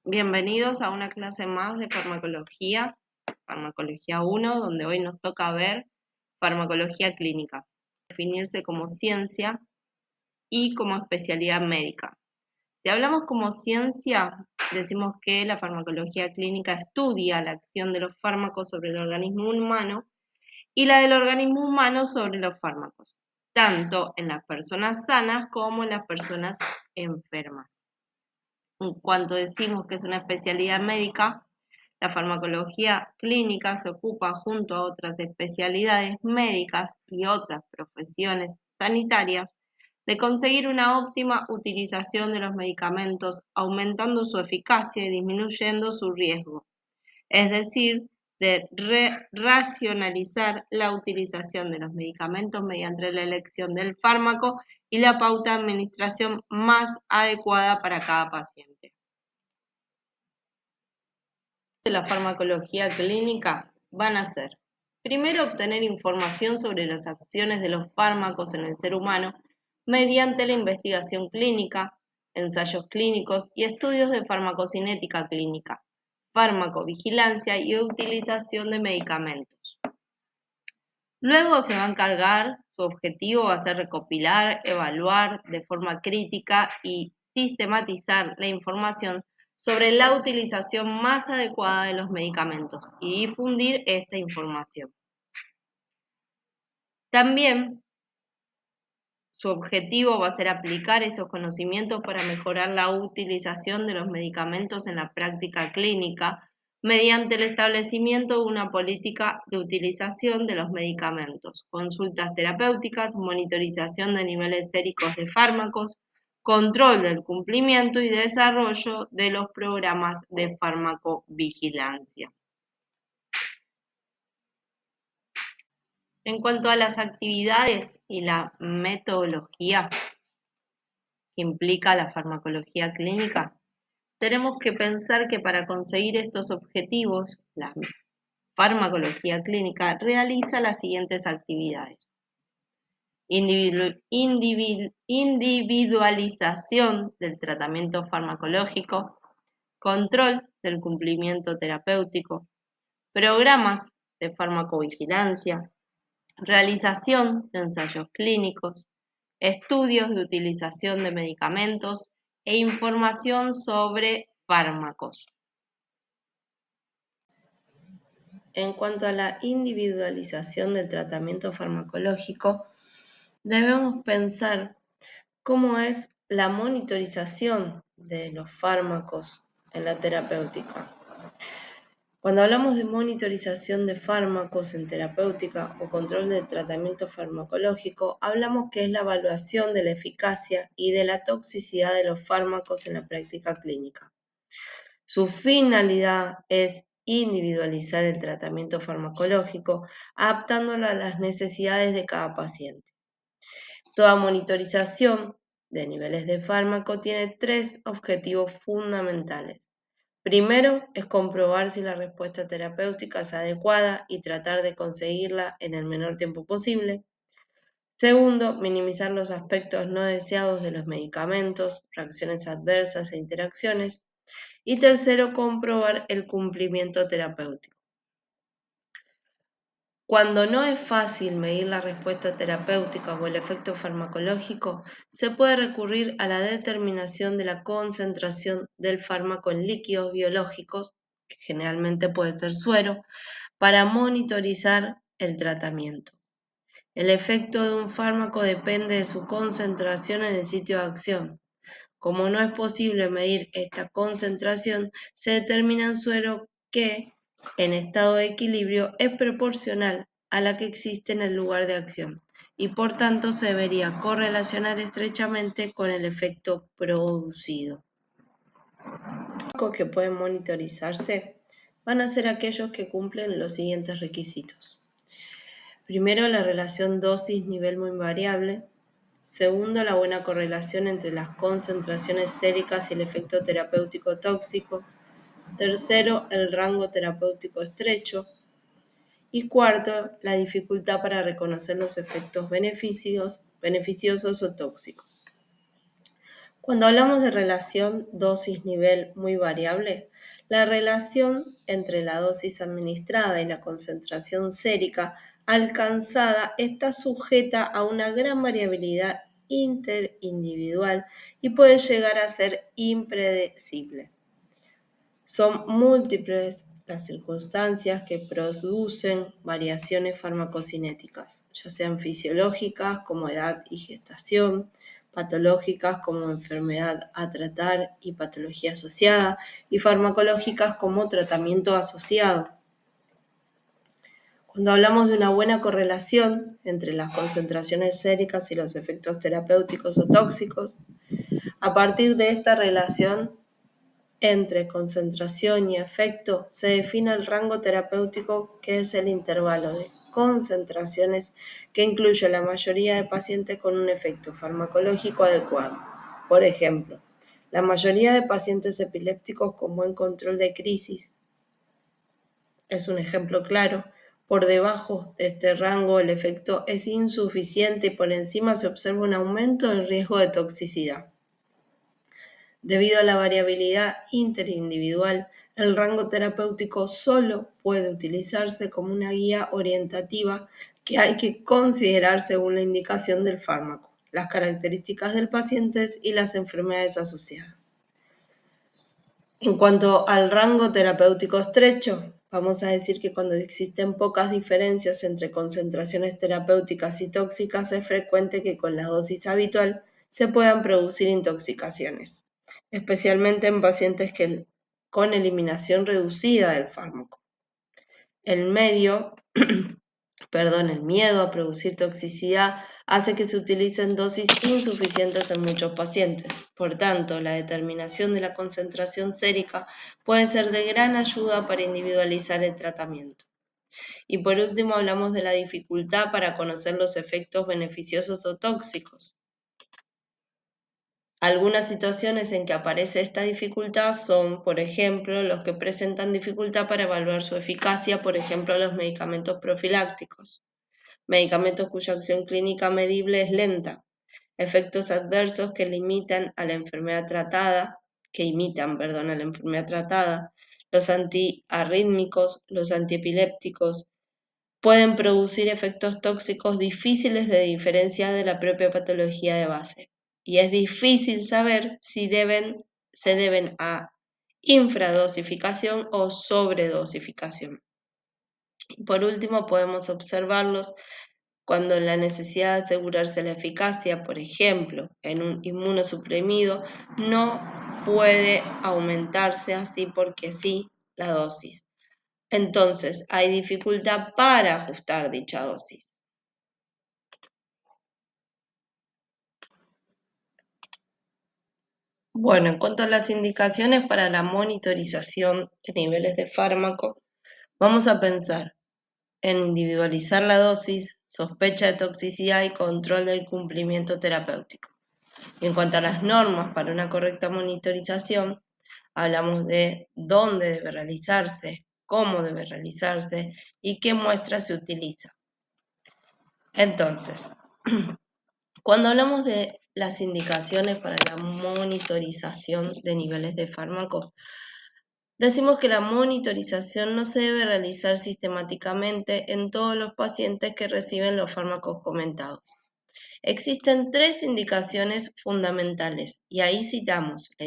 Bienvenidos a una clase más de farmacología, farmacología 1, donde hoy nos toca ver farmacología clínica, definirse como ciencia y como especialidad médica. Si hablamos como ciencia, decimos que la farmacología clínica estudia la acción de los fármacos sobre el organismo humano y la del organismo humano sobre los fármacos, tanto en las personas sanas como en las personas enfermas. En cuanto decimos que es una especialidad médica, la farmacología clínica se ocupa junto a otras especialidades médicas y otras profesiones sanitarias de conseguir una óptima utilización de los medicamentos, aumentando su eficacia y disminuyendo su riesgo, es decir, de racionalizar la utilización de los medicamentos mediante la elección del fármaco y la pauta de administración más adecuada para cada paciente. De la farmacología clínica van a ser, primero, obtener información sobre las acciones de los fármacos en el ser humano mediante la investigación clínica, ensayos clínicos y estudios de farmacocinética clínica, farmacovigilancia y utilización de medicamentos. Luego se va a encargar, su objetivo va a ser recopilar, evaluar de forma crítica y sistematizar la información sobre la utilización más adecuada de los medicamentos y difundir esta información. También su objetivo va a ser aplicar estos conocimientos para mejorar la utilización de los medicamentos en la práctica clínica mediante el establecimiento de una política de utilización de los medicamentos, consultas terapéuticas, monitorización de niveles séricos de fármacos, control del cumplimiento y desarrollo de los programas de farmacovigilancia. En cuanto a las actividades y la metodología que implica la farmacología clínica, tenemos que pensar que para conseguir estos objetivos, la farmacología clínica realiza las siguientes actividades: individualización del tratamiento farmacológico, control del cumplimiento terapéutico, programas de farmacovigilancia, realización de ensayos clínicos, estudios de utilización de medicamentos e información sobre fármacos. En cuanto a la individualización del tratamiento farmacológico, debemos pensar cómo es la monitorización de los fármacos en la terapéutica. Cuando hablamos de monitorización de fármacos en terapéutica o control del tratamiento farmacológico, hablamos que es la evaluación de la eficacia y de la toxicidad de los fármacos en la práctica clínica. Su finalidad es individualizar el tratamiento farmacológico, adaptándolo a las necesidades de cada paciente. Toda monitorización de niveles de fármaco tiene tres objetivos fundamentales. Primero es comprobar si la respuesta terapéutica es adecuada y tratar de conseguirla en el menor tiempo posible. Segundo, minimizar los aspectos no deseados de los medicamentos, reacciones adversas e interacciones. Y tercero, comprobar el cumplimiento terapéutico. Cuando no es fácil medir la respuesta terapéutica o el efecto farmacológico, se puede recurrir a la determinación de la concentración del fármaco en líquidos biológicos, que generalmente puede ser suero, para monitorizar el tratamiento. El efecto de un fármaco depende de su concentración en el sitio de acción. Como no es posible medir esta concentración, se determina en suero que, en estado de equilibrio, es proporcional a la que existe en el lugar de acción y por tanto se debería correlacionar estrechamente con el efecto producido. Los fármacos que pueden monitorizarse van a ser aquellos que cumplen los siguientes requisitos. Primero, la relación dosis-nivel muy variable. Segundo, la buena correlación entre las concentraciones séricas y el efecto terapéutico tóxico. Tercero, el rango terapéutico estrecho. Y cuarto, la dificultad para reconocer los efectos beneficiosos o tóxicos. Cuando hablamos de relación dosis-nivel muy variable, la relación entre la dosis administrada y la concentración sérica alcanzada está sujeta a una gran variabilidad interindividual y puede llegar a ser impredecible. Son múltiples las circunstancias que producen variaciones farmacocinéticas, ya sean fisiológicas como edad y gestación, patológicas como enfermedad a tratar y patología asociada, y farmacológicas como tratamiento asociado. Cuando hablamos de una buena correlación entre las concentraciones séricas y los efectos terapéuticos o tóxicos, a partir de esta relación entre concentración y efecto se define el rango terapéutico, que es el intervalo de concentraciones que incluye la mayoría de pacientes con un efecto farmacológico adecuado. Por ejemplo, la mayoría de pacientes epilépticos con buen control de crisis es un ejemplo claro. Por debajo de este rango el efecto es insuficiente y por encima se observa un aumento del riesgo de toxicidad. Debido a la variabilidad interindividual, el rango terapéutico solo puede utilizarse como una guía orientativa que hay que considerar según la indicación del fármaco, las características del paciente y las enfermedades asociadas. En cuanto al rango terapéutico estrecho, vamos a decir que cuando existen pocas diferencias entre concentraciones terapéuticas y tóxicas, es frecuente que con la dosis habitual se puedan producir intoxicaciones, especialmente en pacientes con eliminación reducida del fármaco. El miedo a producir toxicidad hace que se utilicen dosis insuficientes en muchos pacientes. Por tanto, la determinación de la concentración sérica puede ser de gran ayuda para individualizar el tratamiento. Y por último, hablamos de la dificultad para conocer los efectos beneficiosos o tóxicos. Algunas situaciones en que aparece esta dificultad son, por ejemplo, los que presentan dificultad para evaluar su eficacia, por ejemplo, los medicamentos profilácticos, medicamentos cuya acción clínica medible es lenta, efectos adversos que imitan a la enfermedad tratada, los antiarrítmicos, los antiepilépticos, pueden producir efectos tóxicos difíciles de diferenciar de la propia patología de base. Y es difícil saber si se deben a infradosificación o sobredosificación. Por último, podemos observarlos cuando la necesidad de asegurarse la eficacia, por ejemplo, en un inmunosuprimido, no puede aumentarse así porque sí la dosis. Entonces, hay dificultad para ajustar dicha dosis. Bueno, en cuanto a las indicaciones para la monitorización de niveles de fármaco, vamos a pensar en individualizar la dosis, sospecha de toxicidad y control del cumplimiento terapéutico. En cuanto a las normas para una correcta monitorización, hablamos de dónde debe realizarse, cómo debe realizarse y qué muestra se utiliza. Entonces, cuando hablamos de las indicaciones para la monitorización de niveles de fármacos, decimos que la monitorización no se debe realizar sistemáticamente en todos los pacientes que reciben los fármacos comentados. Existen 3 indicaciones fundamentales y ahí citamos la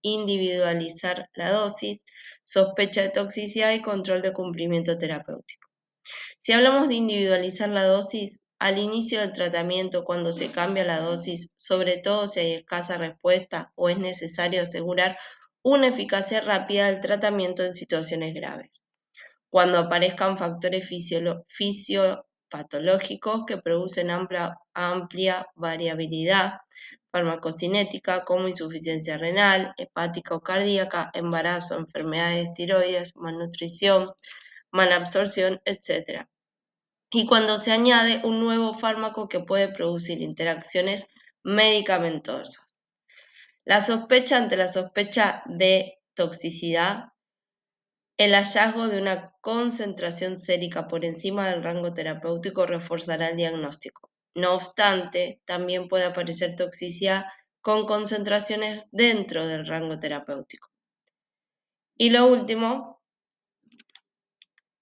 individualizar la dosis, sospecha de toxicidad y control de cumplimiento terapéutico. Si hablamos de individualizar la dosis, al inicio del tratamiento, cuando se cambia la dosis, sobre todo si hay escasa respuesta o es necesario asegurar una eficacia rápida del tratamiento en situaciones graves. Cuando aparezcan factores fisiopatológicos que producen amplia variabilidad farmacocinética como insuficiencia renal, hepática o cardíaca, embarazo, enfermedades de tiroides, malnutrición, mala absorción, etc. Y cuando se añade un nuevo fármaco que puede producir interacciones medicamentosas. Ante la sospecha de toxicidad, el hallazgo de una concentración sérica por encima del rango terapéutico reforzará el diagnóstico. No obstante, también puede aparecer toxicidad con concentraciones dentro del rango terapéutico. Y lo último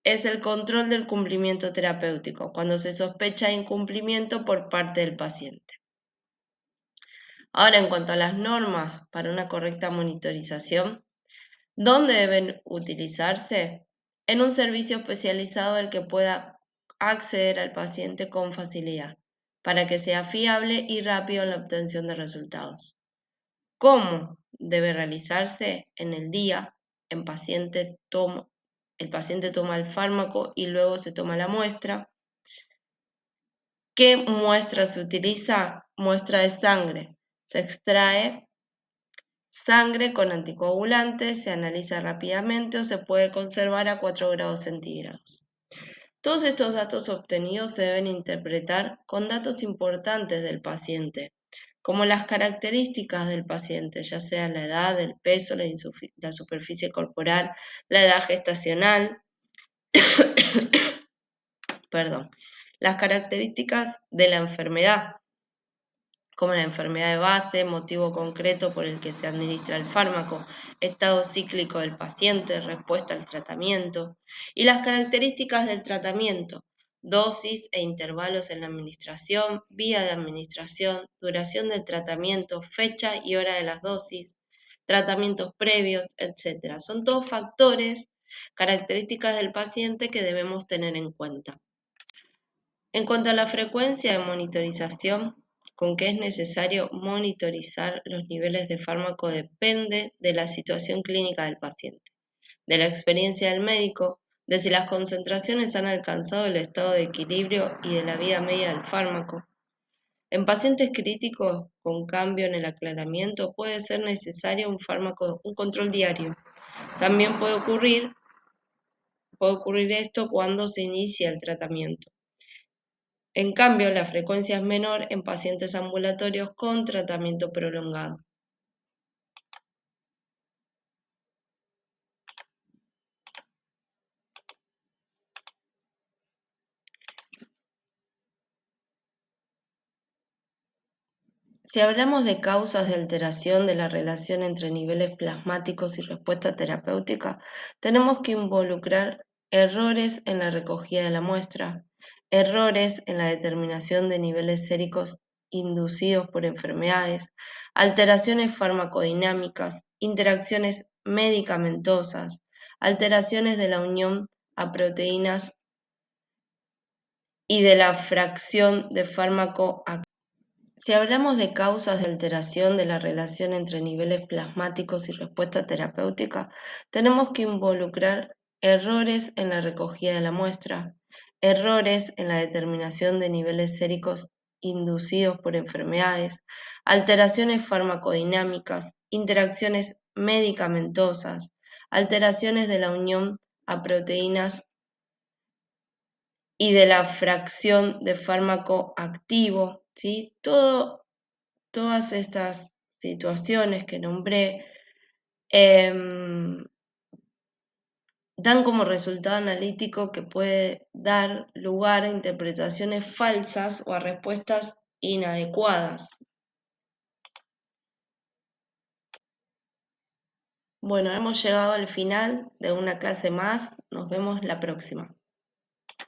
es el control del cumplimiento terapéutico, cuando se sospecha incumplimiento por parte del paciente. Ahora, en cuanto a las normas para una correcta monitorización, ¿dónde deben utilizarse? En un servicio especializado al que pueda acceder al paciente con facilidad, para que sea fiable y rápido en la obtención de resultados. ¿Cómo debe realizarse? En el día? El paciente toma el fármaco y luego se toma la muestra. ¿Qué muestra se utiliza? Muestra de sangre. Se extrae sangre con anticoagulantes, se analiza rápidamente o se puede conservar a 4 grados centígrados. Todos estos datos obtenidos se deben interpretar con datos importantes del paciente, como las características del paciente, ya sea la edad, el peso, la superficie corporal, la edad gestacional, perdón, las características de la enfermedad, como la enfermedad de base, motivo concreto por el que se administra el fármaco, estado cíclico del paciente, respuesta al tratamiento, y las características del tratamiento, dosis e intervalos en la administración, vía de administración, duración del tratamiento, fecha y hora de las dosis, tratamientos previos, etc. Son todos factores, características del paciente que debemos tener en cuenta. En cuanto a la frecuencia de monitorización, con que es necesario monitorizar los niveles de fármaco depende de la situación clínica del paciente, de la experiencia del médico, de si las concentraciones han alcanzado el estado de equilibrio y de la vida media del fármaco. En pacientes críticos con cambio en el aclaramiento puede ser necesario un control diario. También puede ocurrir esto cuando se inicia el tratamiento. En cambio, la frecuencia es menor en pacientes ambulatorios con tratamiento prolongado. Si hablamos de causas de alteración de la relación entre niveles plasmáticos y respuesta terapéutica, tenemos que involucrar errores en la recogida de la muestra, errores en la determinación de niveles séricos inducidos por enfermedades, alteraciones farmacodinámicas, interacciones medicamentosas, alteraciones de la unión a proteínas y de la fracción de fármaco activo. Si hablamos de causas de alteración de la relación entre niveles plasmáticos y respuesta terapéutica, tenemos que involucrar errores en la recogida de la muestra, errores en la determinación de niveles séricos inducidos por enfermedades, alteraciones farmacodinámicas, interacciones medicamentosas, alteraciones de la unión a proteínas y de la fracción de fármaco activo, ¿sí? Todas estas situaciones que nombré dan como resultado analítico que puede dar lugar a interpretaciones falsas o a respuestas inadecuadas. Bueno, hemos llegado al final de una clase más. Nos vemos la próxima.